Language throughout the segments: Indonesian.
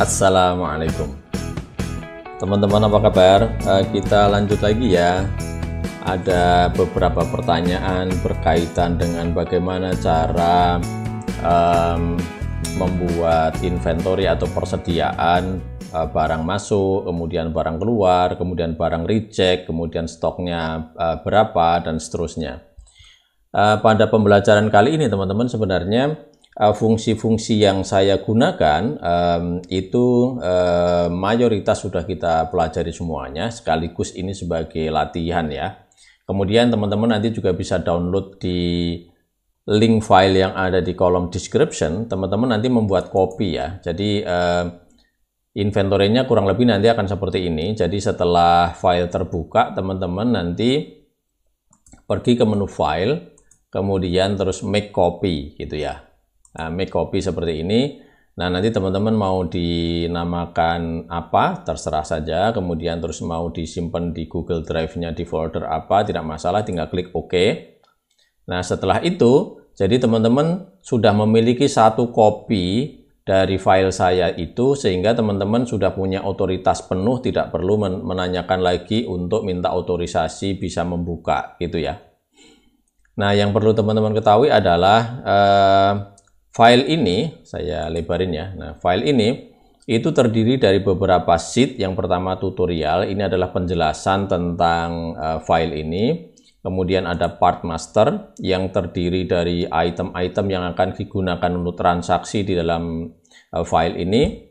Assalamualaikum teman-teman, apa kabar? Kita lanjut lagi ya. Ada beberapa pertanyaan berkaitan dengan bagaimana cara membuat inventory atau persediaan barang masuk, kemudian barang keluar, kemudian barang reject, kemudian stoknya berapa, dan seterusnya. Pada pembelajaran kali ini teman-teman, sebenarnya fungsi-fungsi yang saya gunakan itu mayoritas sudah kita pelajari semuanya, sekaligus ini sebagai latihan ya. Kemudian teman-teman nanti juga bisa download di link file yang ada di kolom description. Teman-teman nanti membuat copy ya. Jadi inventory-nya kurang lebih nanti akan seperti ini. Jadi setelah file terbuka, teman-teman nanti pergi ke menu file, kemudian terus make copy gitu ya. Nah, make copy seperti ini. Nah, nanti teman-teman mau dinamakan apa, terserah saja. Kemudian terus mau disimpan di Google Drive-nya di folder apa, tidak masalah, tinggal klik OK. Nah, setelah itu, jadi teman-teman sudah memiliki satu copy dari file saya itu, sehingga teman-teman sudah punya otoritas penuh, tidak perlu menanyakan lagi untuk minta otorisasi bisa membuka, gitu ya. Nah, yang perlu teman-teman ketahui adalah file ini, saya lebarin ya. Nah, file ini itu terdiri dari beberapa sheet. Yang pertama tutorial, ini adalah penjelasan tentang file ini. Kemudian ada part master yang terdiri dari item-item yang akan digunakan untuk transaksi di dalam file ini.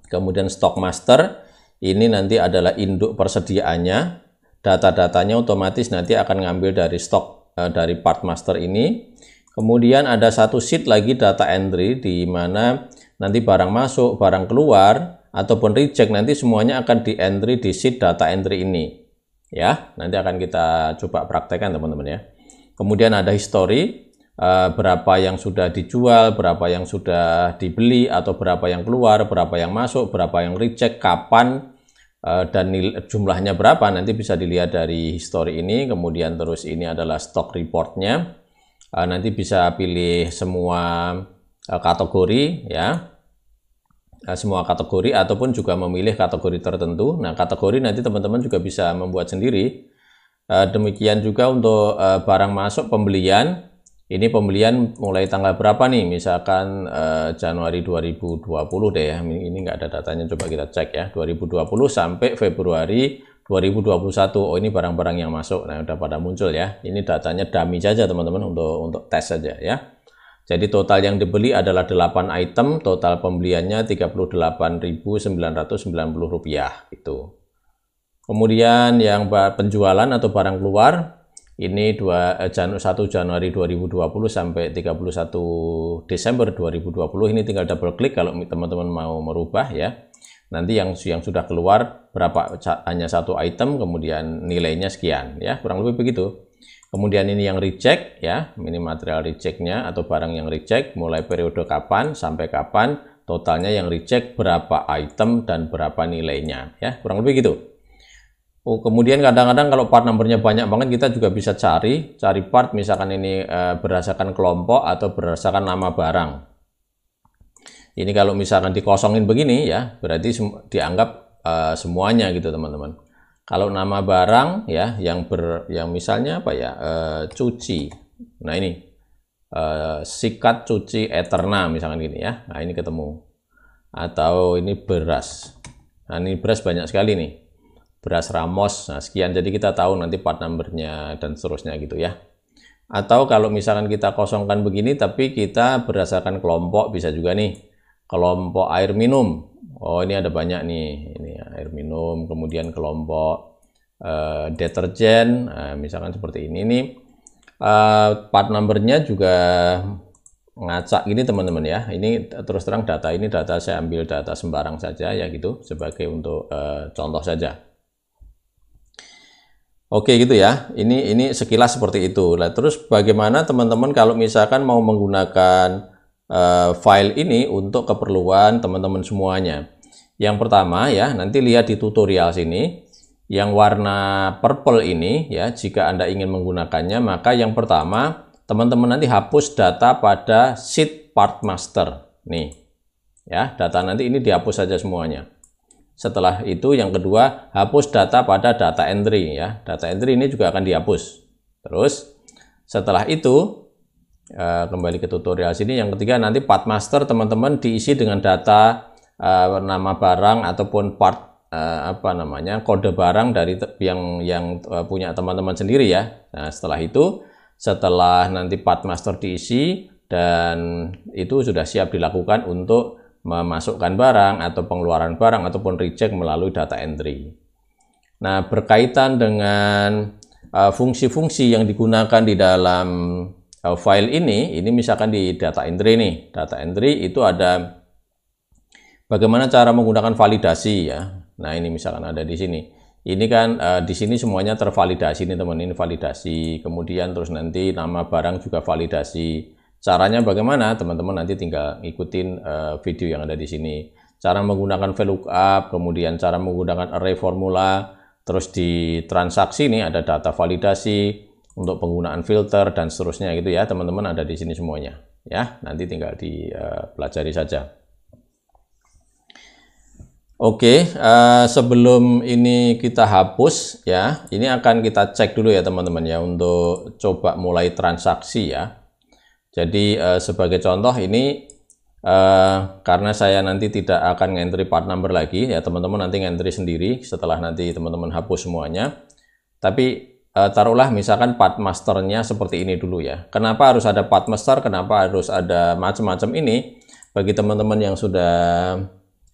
Kemudian stock master, ini nanti adalah induk persediaannya. Data-datanya otomatis nanti akan ngambil dari stok dari part master ini. Kemudian ada satu sheet lagi data entry, di mana nanti barang masuk, barang keluar, ataupun reject nanti semuanya akan di entry di sheet data entry ini. Ya, nanti akan kita coba praktekkan teman-teman ya. Kemudian ada history, berapa yang sudah dijual, berapa yang sudah dibeli, atau berapa yang keluar, berapa yang masuk, berapa yang reject, kapan, dan jumlahnya berapa, nanti bisa dilihat dari history ini. Kemudian terus ini adalah stock reportnya. Nanti bisa pilih semua kategori ya, semua kategori, ataupun juga memilih kategori tertentu. Nah, kategori nanti teman-teman juga bisa membuat sendiri. Demikian juga untuk barang masuk pembelian. Ini pembelian mulai tanggal berapa nih, misalkan Januari 2020 deh ya, ini nggak ada datanya, coba kita cek ya, 2020 sampai Februari 2021. Oh, ini barang-barang yang masuk. Nah, udah pada muncul ya. Ini datanya dummy saja teman-teman, untuk tes saja ya. Jadi total yang dibeli adalah 8 item, total pembeliannya Rp38.990 gitu. Kemudian yang penjualan atau barang keluar, ini 1 Januari 2020 sampai 31 Desember 2020. Ini tinggal double klik kalau teman-teman mau merubah ya. Nanti yang sudah keluar berapa, hanya satu item, kemudian nilainya sekian ya, kurang lebih begitu. Kemudian ini yang reject ya, ini material rejectnya atau barang yang reject, mulai periode kapan sampai kapan, totalnya yang reject berapa item dan berapa nilainya ya, kurang lebih gitu. Oh, kemudian kadang-kadang kalau part numbernya banyak banget, kita juga bisa cari part, misalkan ini berdasarkan kelompok atau berdasarkan nama barang. Ini kalau misalkan dikosongin begini ya, berarti dianggap semuanya gitu teman-teman. Kalau nama barang ya, yang misalnya apa ya, cuci. Nah ini sikat cuci Eterna misalkan gini ya. Nah ini ketemu. Atau ini beras. Nah ini beras banyak sekali nih. Beras Ramos. Nah sekian, jadi kita tahu nanti part numbernya dan seterusnya gitu ya. Atau kalau misalkan kita kosongkan begini tapi kita berdasarkan kelompok, bisa juga nih. Kelompok air minum, oh ini ada banyak nih, ini air minum. Kemudian kelompok deterjen, misalkan seperti ini nih. Part numbernya juga ngacak gini teman-teman ya. Ini terus terang data ini, data saya ambil data sembarang saja ya gitu, sebagai untuk contoh saja. Oke gitu ya, ini sekilas seperti itu. Nah, terus bagaimana teman-teman kalau misalkan mau menggunakan file ini untuk keperluan teman-teman semuanya? Yang pertama ya, nanti lihat di tutorial sini, yang warna purple ini ya, jika Anda ingin menggunakannya, maka yang pertama teman-teman nanti hapus data pada sheet part master nih Ya, data nanti ini dihapus saja semuanya. Setelah itu yang kedua, hapus data pada data entry ya. Data entry ini juga akan dihapus. Terus setelah itu kembali ke tutorial sini, yang ketiga nanti part master teman-teman diisi dengan data nama barang ataupun part kode barang dari yang punya teman-teman sendiri ya. Nah, setelah itu, setelah nanti part master diisi dan itu sudah siap dilakukan untuk memasukkan barang atau pengeluaran barang ataupun reject melalui data entry. Nah, berkaitan dengan fungsi-fungsi yang digunakan di dalam file ini misalkan di data entry nih. Data entry itu ada bagaimana cara menggunakan validasi ya. Nah, ini misalkan ada di sini. Ini kan di sini semuanya tervalidasi nih teman, ini validasi. Kemudian terus nanti nama barang juga validasi. Caranya bagaimana? Teman-teman nanti tinggal ikutin video yang ada di sini. Cara menggunakan VLOOKUP, kemudian cara menggunakan array formula, terus di transaksi ini ada data validasi untuk penggunaan filter dan seterusnya gitu ya. Teman-teman ada di sini semuanya. Ya, nanti tinggal dipelajari saja. Oke, sebelum ini kita hapus ya, ini akan kita cek dulu ya teman-teman ya untuk coba mulai transaksi ya. Jadi sebagai contoh ini karena saya nanti tidak akan ngentry part number lagi ya, teman-teman nanti ngentry sendiri setelah nanti teman-teman hapus semuanya. Tapi taruhlah misalkan part masternya seperti ini dulu ya. Kenapa harus ada part master? Kenapa harus ada macam-macam ini? Bagi teman-teman yang sudah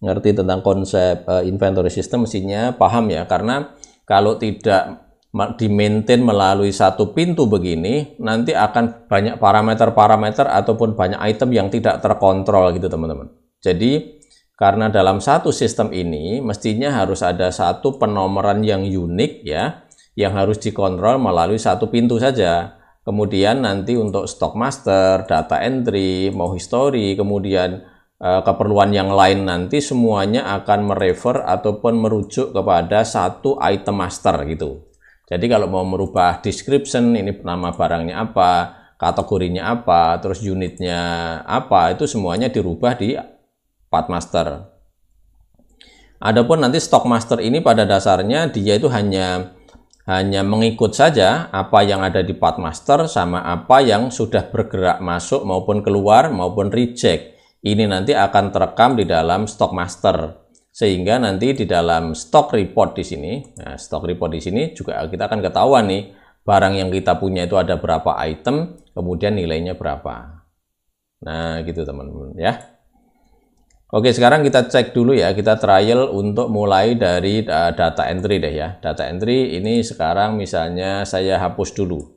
ngerti tentang konsep inventory system mestinya paham ya, karena kalau tidak di-maintain melalui satu pintu begini, nanti akan banyak parameter-parameter ataupun banyak item yang tidak terkontrol gitu teman-teman. Jadi karena dalam satu sistem ini mestinya harus ada satu penomoran yang unik ya, yang harus dikontrol melalui satu pintu saja. Kemudian nanti untuk stock master, data entry, mau history, kemudian keperluan yang lain nanti semuanya akan merefer ataupun merujuk kepada satu item master gitu. Jadi kalau mau merubah description, ini nama barangnya apa, kategorinya apa, terus unitnya apa, itu semuanya dirubah di part master. Adapun nanti stock master ini pada dasarnya dia itu hanya mengikut saja apa yang ada di part master sama apa yang sudah bergerak masuk maupun keluar maupun reject. Ini nanti akan terekam di dalam stock master. Sehingga nanti di dalam stock report di sini, nah stock report di sini juga kita akan ketahuan nih barang yang kita punya itu ada berapa item, kemudian nilainya berapa. Nah, gitu teman-teman ya. Oke, sekarang kita cek dulu ya, kita trial untuk mulai dari data entry deh ya. Data entry ini sekarang misalnya saya hapus dulu.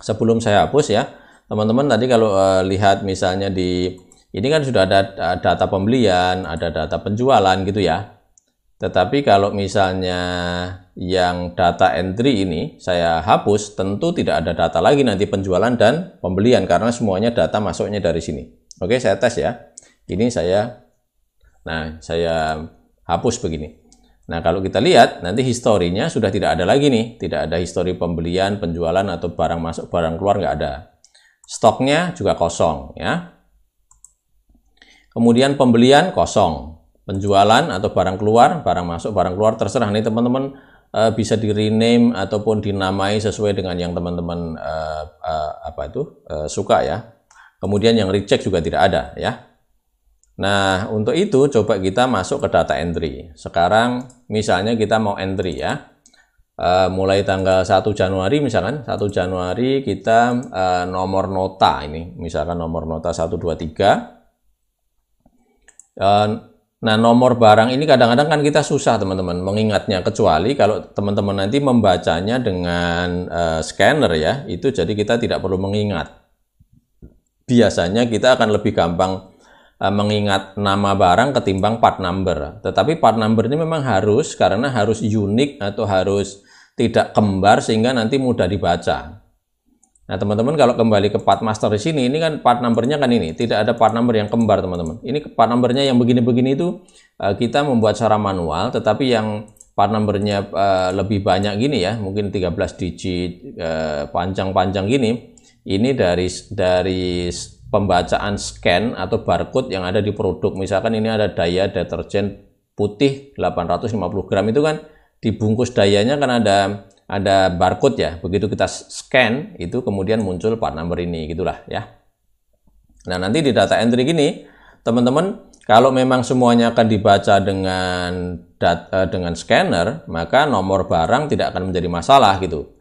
Sebelum saya hapus ya, teman-teman tadi kalau lihat misalnya di ini kan sudah ada data pembelian, ada data penjualan gitu ya. Tetapi kalau misalnya yang data entry ini saya hapus, tentu tidak ada data lagi nanti penjualan dan pembelian karena semuanya data masuknya dari sini. Oke, saya tes ya. Ini saya hapus begini. Nah, kalau kita lihat nanti historinya sudah tidak ada lagi nih, tidak ada histori pembelian, penjualan atau barang masuk, barang keluar nggak ada. Stoknya juga kosong ya. Kemudian pembelian kosong, penjualan atau barang keluar, barang masuk, barang keluar terserah nih teman-teman, bisa di rename ataupun dinamai sesuai dengan yang teman-teman suka ya. Kemudian yang reject juga tidak ada ya. Nah, untuk itu coba kita masuk ke data entry. Sekarang misalnya kita mau entry ya. Mulai tanggal 1 Januari misalkan, 1 Januari kita nomor nota ini, misalkan nomor nota 123. Nah, nomor barang ini kadang-kadang kan kita susah teman-teman mengingatnya, kecuali kalau teman-teman nanti membacanya dengan scanner ya, itu jadi kita tidak perlu mengingat. Biasanya kita akan lebih gampang mengingat nama barang ketimbang part number. Tetapi part number ini memang harus, karena harus unik atau harus tidak kembar sehingga nanti mudah dibaca. Nah, teman-teman kalau kembali ke part master di sini, ini kan part numbernya kan ini, tidak ada part number yang kembar teman-teman. Ini part numbernya yang begini-begini itu kita membuat secara manual, tetapi yang part numbernya lebih banyak gini ya, mungkin 13 digit panjang-panjang gini, ini dari pembacaan scan atau barcode yang ada di produk. Misalkan ini ada daya deterjen putih 850 gram, itu kan dibungkus dayanya kan ada barcode ya. Begitu kita scan itu kemudian muncul part number ini, gitulah ya. Nah, nanti di data entry gini, teman-teman, kalau memang semuanya akan dibaca dengan scanner, maka nomor barang tidak akan menjadi masalah gitu.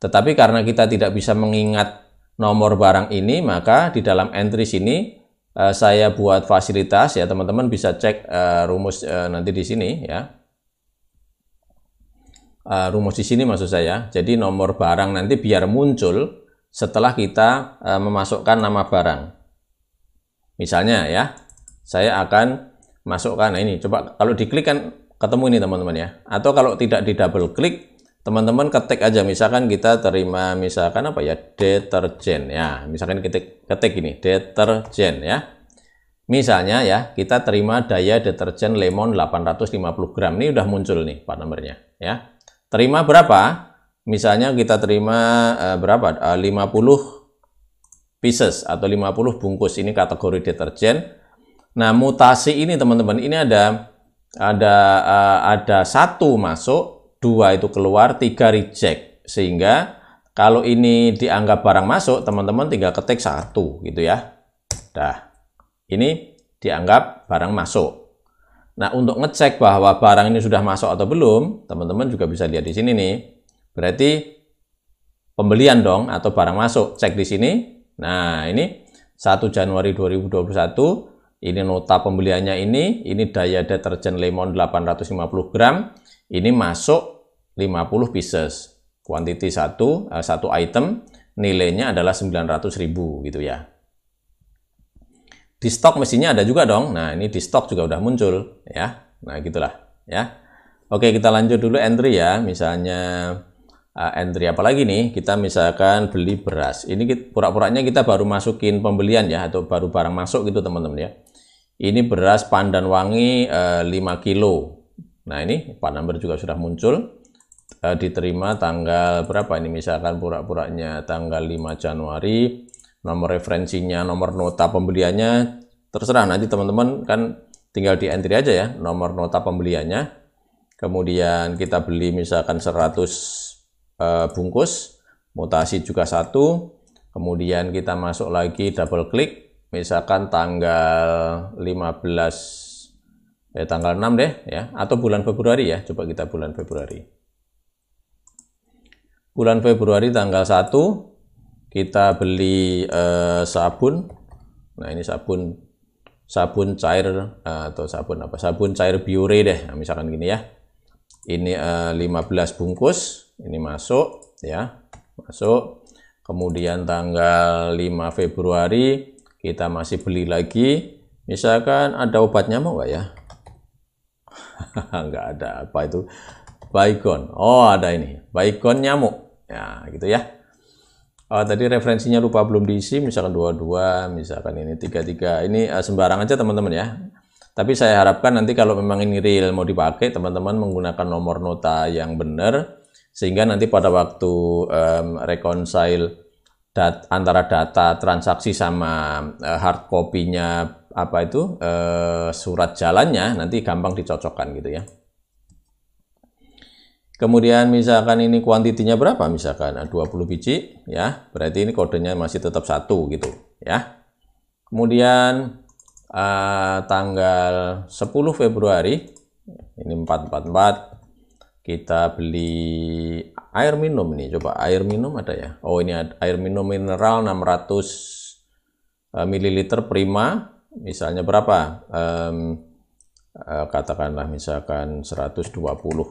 Tetapi karena kita tidak bisa mengingat nomor barang ini, maka di dalam entry sini saya buat fasilitas ya, teman-teman bisa cek rumus nanti di sini ya. Rumus di sini maksud saya. Jadi nomor barang nanti biar muncul setelah kita memasukkan nama barang. Misalnya ya, saya akan masukkan, nah ini coba kalau diklik kan ketemu ini teman-teman ya. Atau kalau tidak di double klik, teman-teman ketik aja, misalkan kita terima misalkan apa ya, deterjen ya, misalkan ketik ini deterjen ya. Misalnya ya, kita terima daya deterjen lemon 850 gram, ini udah muncul nih part nomornya ya. Terima berapa? Misalnya kita terima berapa? 50 pieces atau 50 bungkus, ini kategori deterjen. Nah, mutasi ini teman-teman, ini ada 1 masuk, 2 itu keluar, 3 reject. Sehingga kalau ini dianggap barang masuk, teman-teman tinggal ketik 1 gitu ya. Dah, ini dianggap barang masuk. Nah, untuk ngecek bahwa barang ini sudah masuk atau belum, teman-teman juga bisa lihat di sini nih. Berarti pembelian dong atau barang masuk, cek di sini. Nah, ini 1 Januari 2021, ini nota pembeliannya ini daya deterjen lemon 850 gram, ini masuk 50 pieces, quantity 1 item, nilainya adalah 900.000 gitu ya. Di stok mestinya ada juga dong. Nah, ini di stok juga udah muncul ya. Nah, gitulah ya. Oke, kita lanjut dulu entry ya. Misalnya entry apa lagi nih? Kita misalkan beli beras. Ini pura-puranya kita baru masukin pembelian ya, atau baru barang masuk gitu teman-teman ya. Ini beras Pandan Wangi 5 kilo. Nah, ini part number juga sudah muncul. Diterima tanggal berapa ini? Misalkan pura-puranya tanggal 5 Januari. Nomor referensinya, nomor nota pembeliannya, terserah nanti teman-teman kan tinggal di entry aja ya, nomor nota pembeliannya. Kemudian kita beli misalkan 100 bungkus, mutasi juga 1. Kemudian kita masuk lagi, double klik, misalkan tanggal 15, tanggal 6 deh ya, atau bulan Februari ya, coba kita bulan Februari. Bulan Februari tanggal 1, kita beli sabun. Nah, ini sabun cair atau sabun cair Biore deh. Nah, misalkan gini ya. Ini 15 bungkus, ini masuk ya. Masuk. Kemudian tanggal 5 Februari kita masih beli lagi. Misalkan ada obat nyamuk nggak ya? Nggak ada. Apa itu? Baygon. Oh, ada ini. Baygon nyamuk. Ya, gitu ya. Tadi referensinya lupa belum diisi, misalkan 22, misalkan ini 33, ini sembarang aja teman-teman ya. Tapi saya harapkan nanti kalau memang ini real mau dipakai, teman-teman menggunakan nomor nota yang benar, sehingga nanti pada waktu reconcile antara data transaksi sama hard copy-nya apa itu surat jalannya, nanti gampang dicocokkan gitu ya. Kemudian misalkan ini kuantitinya berapa, misalkan 20 biji ya, berarti ini kodenya masih tetap 1 gitu ya. Kemudian tanggal 10 Februari ini 444 kita beli air minum nih, coba air minum ada ya. Oh, ini ada air minum mineral 600 ml Prima, misalnya berapa, katakanlah misalkan 120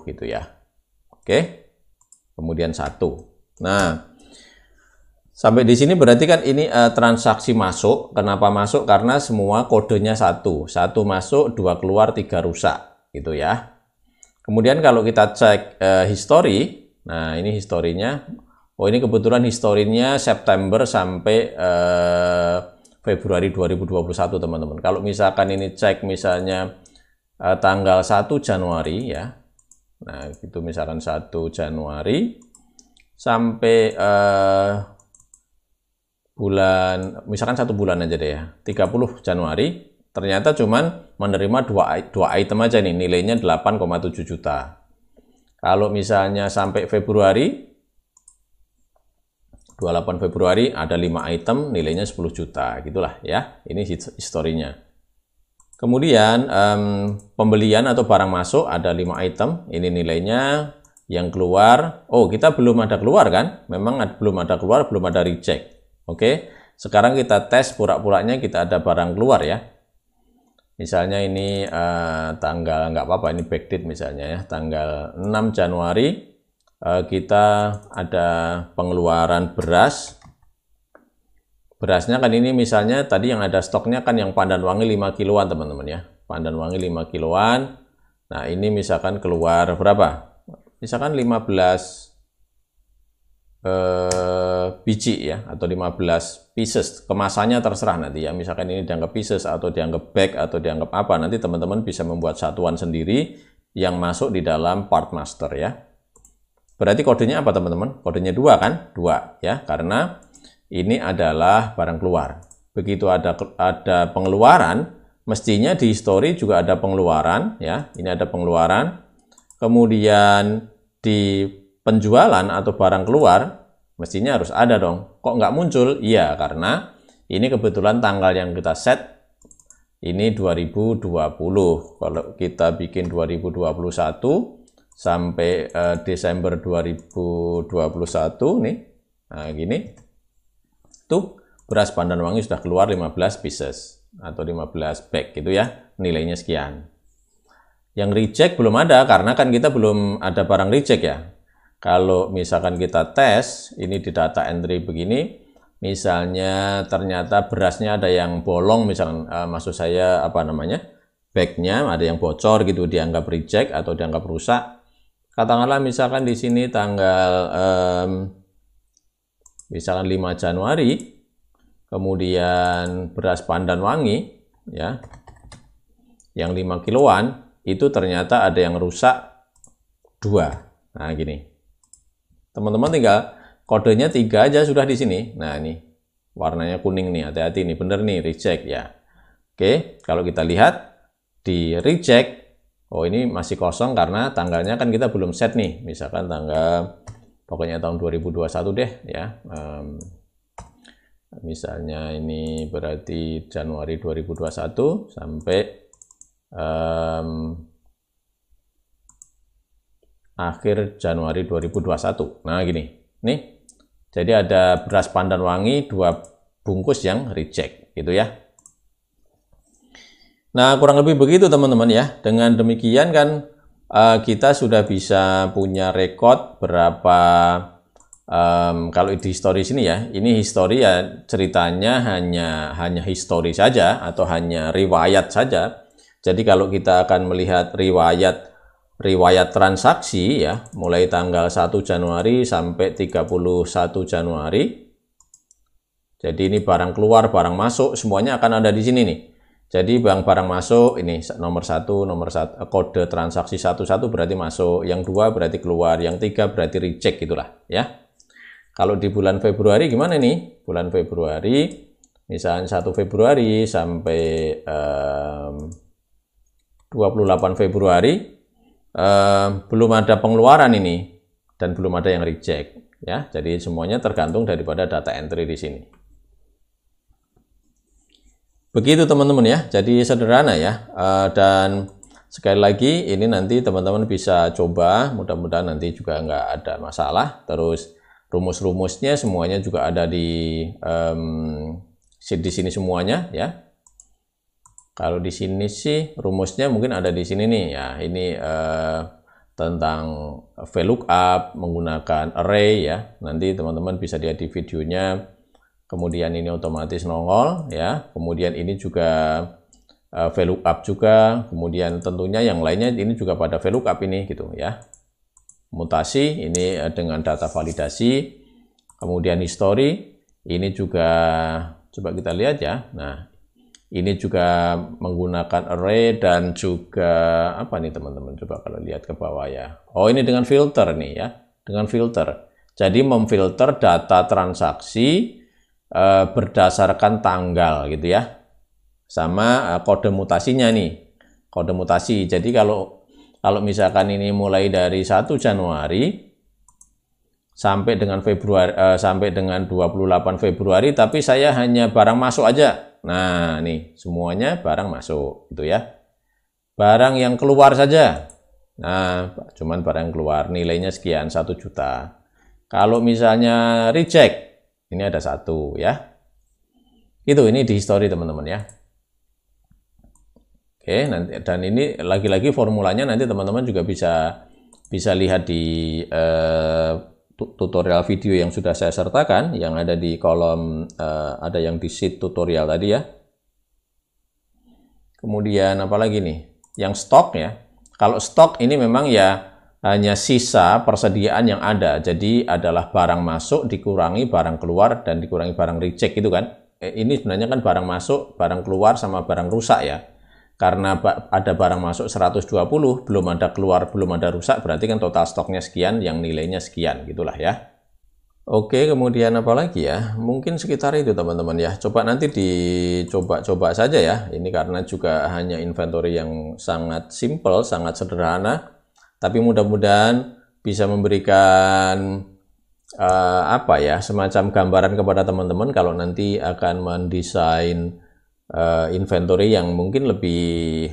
gitu ya. Oke, kemudian 1. Nah, sampai di sini berarti kan ini transaksi masuk. Kenapa masuk? Karena semua kodenya 1. 1 masuk, 2 keluar, 3 rusak, gitu ya. Kemudian kalau kita cek history, nah ini historinya. Oh, ini kebetulan historinya September sampai Februari 2021, teman-teman. Kalau misalkan ini cek misalnya tanggal 1 Januari ya. Nah, itu misalkan 1 Januari sampai misalkan 1 bulan aja deh ya, 30 Januari, ternyata cuman menerima dua item aja nih, nilainya 8,7 juta. Kalau misalnya sampai Februari, 28 Februari ada 5 item, nilainya 10 juta, gitulah ya, ini historinya. Kemudian pembelian atau barang masuk ada 5 item, ini nilainya. Yang keluar, oh kita belum ada keluar kan, memang belum ada keluar, belum ada reject. Oke, sekarang kita tes pura-puranya kita ada barang keluar ya. Misalnya ini tanggal, nggak apa-apa, ini backdate misalnya ya, tanggal 6 Januari kita ada pengeluaran beras. Berasnya kan ini misalnya tadi yang ada stoknya kan yang pandan wangi 5 kiloan teman-teman ya, pandan wangi 5 kiloan. Nah ini misalkan keluar berapa? Misalkan 15 biji ya, atau 15 pieces, kemasannya terserah nanti ya, misalkan ini dianggap pieces atau dianggap bag atau dianggap apa, nanti teman-teman bisa membuat satuan sendiri yang masuk di dalam part master ya. Berarti kodenya apa teman-teman? Kodenya 2 kan? 2 ya, karena ini adalah barang keluar. Begitu ada pengeluaran, mestinya di history juga ada pengeluaran ya, ini ada pengeluaran. Kemudian di penjualan atau barang keluar, mestinya harus ada dong. Kok nggak muncul? Iya, karena ini kebetulan tanggal yang kita set, ini 2020. Kalau kita bikin 2021 sampai Desember 2021 nih, nah gini, tuh beras pandan wangi sudah keluar 15 pieces atau 15 bag gitu ya, nilainya sekian. Yang reject belum ada, karena kan kita belum ada barang reject ya. Kalau misalkan kita tes, ini di data entry begini, misalnya ternyata berasnya ada yang bolong, misalkan maksud saya apa namanya, bagnya ada yang bocor gitu, dianggap reject atau dianggap rusak. Katakanlah misalkan di sini tanggal misalkan 5 Januari, kemudian beras pandan wangi ya, yang 5 kiloan, itu ternyata ada yang rusak 2. Nah, gini. Teman-teman tinggal kodenya 3 aja sudah di sini. Nah, ini warnanya kuning nih, hati-hati nih, bener nih, reject ya. Oke, kalau kita lihat di reject, oh ini masih kosong karena tanggalnya kan kita belum set nih. Misalkan tanggal, pokoknya tahun 2021 deh ya. Misalnya ini berarti Januari 2021 sampai akhir Januari 2021. Nah gini, nih, jadi ada beras pandan wangi 2 bungkus yang reject gitu ya. Nah kurang lebih begitu teman-teman ya. Dengan demikian kan kita sudah bisa punya rekod berapa, kalau di history sini ya, ini history ya, ceritanya hanya history saja atau hanya riwayat saja. Jadi kalau kita akan melihat riwayat transaksi ya, mulai tanggal 1 Januari sampai 31 Januari. Jadi ini barang keluar, barang masuk, semuanya akan ada di sini nih. Jadi barang masuk, ini nomor 1, kode transaksi 11 berarti masuk, yang 2 berarti keluar, yang 3 berarti reject gitulah ya. Kalau di bulan Februari gimana nih? Bulan Februari, misalnya 1 Februari sampai 28 Februari belum ada pengeluaran ini dan belum ada yang reject ya. Jadi semuanya tergantung daripada data entry di sini. Begitu teman-teman ya. Jadi sederhana ya. Dan sekali lagi ini nanti teman-teman bisa coba, mudah-mudahan nanti juga nggak ada masalah. Terus rumus-rumusnya semuanya juga ada di sini semuanya ya. Kalau di sini sih rumusnya mungkin ada di sini nih ya. Ini tentang VLOOKUP menggunakan array ya. Nanti teman-teman bisa lihat di videonya. Kemudian ini otomatis nongol ya. Kemudian ini juga VLOOKUP juga. Kemudian tentunya yang lainnya ini juga pada VLOOKUP ini gitu ya. Mutasi ini dengan data validasi. Kemudian history ini juga coba kita lihat ya. Nah, ini juga menggunakan array dan juga apa nih teman-teman, coba kalau lihat ke bawah ya. Oh ini dengan filter nih ya, dengan filter. Jadi memfilter data transaksi berdasarkan tanggal gitu ya. Sama kode mutasinya nih. Kode mutasi. Jadi kalau misalkan ini mulai dari 1 Januari sampai dengan sampai dengan 28 Februari, tapi saya hanya barang masuk aja. Nah, nih semuanya barang masuk gitu ya. Barang yang keluar saja. Nah, cuman barang yang keluar nilainya sekian 1 juta. Kalau misalnya reject, ini ada 1 ya. Ini di history teman-teman ya. Oke, nanti, dan ini lagi-lagi formulanya nanti teman-teman juga bisa lihat di tutorial video yang sudah saya sertakan, yang ada di kolom, ada yang di sheet tutorial tadi ya. Kemudian apalagi nih, yang stok ya. Kalau stok ini memang ya hanya sisa persediaan yang ada, jadi adalah barang masuk dikurangi barang keluar dan dikurangi barang reject gitu kan. Ini sebenarnya kan barang masuk, barang keluar sama barang rusak ya. Karena ada barang masuk 120, belum ada keluar, belum ada rusak, berarti kan total stoknya sekian, yang nilainya sekian, gitulah ya. Oke, kemudian apa lagi ya? Mungkin sekitar itu teman-teman ya. Coba nanti dicoba-coba saja ya. Ini karena juga hanya inventory yang sangat simple, sangat sederhana. Tapi mudah-mudahan bisa memberikan apa ya, semacam gambaran kepada teman-teman kalau nanti akan mendesain inventory yang mungkin lebih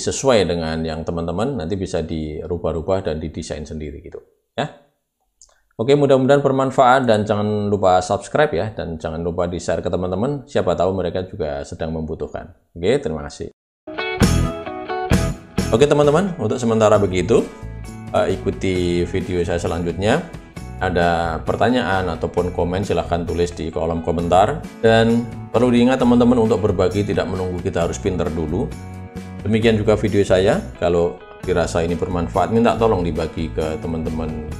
sesuai dengan yang teman-teman, nanti bisa dirubah-rubah dan didesain sendiri gitu ya. Oke, mudah-mudahan bermanfaat dan jangan lupa subscribe ya, dan jangan lupa di-share ke teman-teman, siapa tahu mereka juga sedang membutuhkan. Oke, terima kasih. Oke teman-teman, untuk sementara begitu, ikuti video saya selanjutnya. Ada pertanyaan ataupun komen silahkan tulis di kolom komentar. Dan perlu diingat teman-teman, untuk berbagi tidak menunggu kita harus pinter dulu. Demikian juga video saya, kalau dirasa ini bermanfaat, minta tolong dibagi ke teman-teman.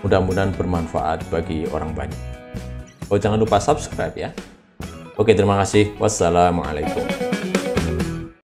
Mudah-mudahan bermanfaat bagi orang banyak. Oh, jangan lupa subscribe ya. Oke, terima kasih. Wassalamualaikum.